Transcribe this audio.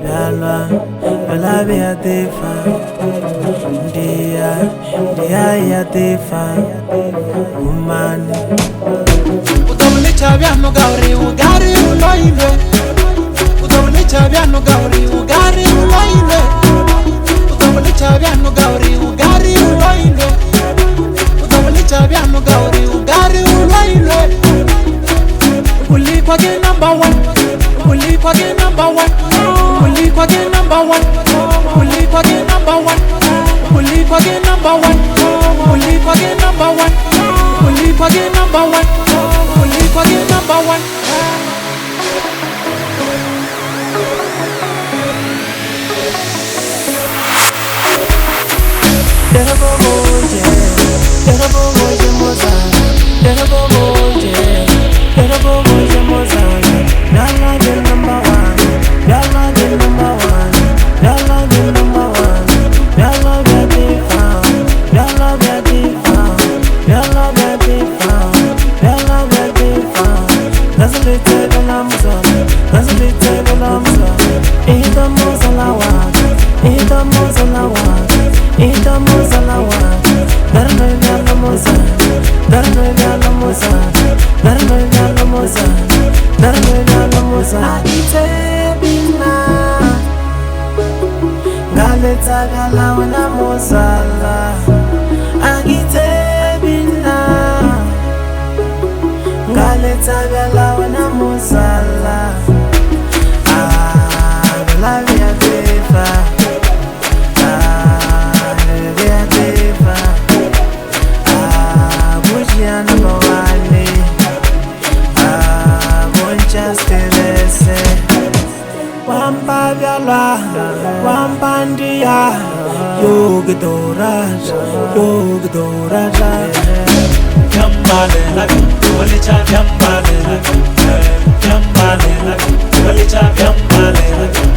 Yalwa, yola via defa. Dia ya defa. Umani. Udawli chabiano gauri ugari uloive. Udawli chabiano gauri ugari uloive. Udawli chabiano gauri ugari uloive. Udawli chabiano gauri ugari uloive. Uli kwa ge number one. Uli kwa ge number one. Uli kwa ge number one. Uli kwa ge number one. Uli kwa ge number one. Uli kwa ge number one. Uli kwa ge number one. Uli kwa ge number one. Ngalitagala wena mozala Agitebina Ngalitagala wena mozala Vela via defa Via defa Bujia number one Bonchastelese Wampa vyalwa Wampandia Yogdoraja Yambale lagu, walicha yambale lagu, yambale lagu, walicha yambale lagu.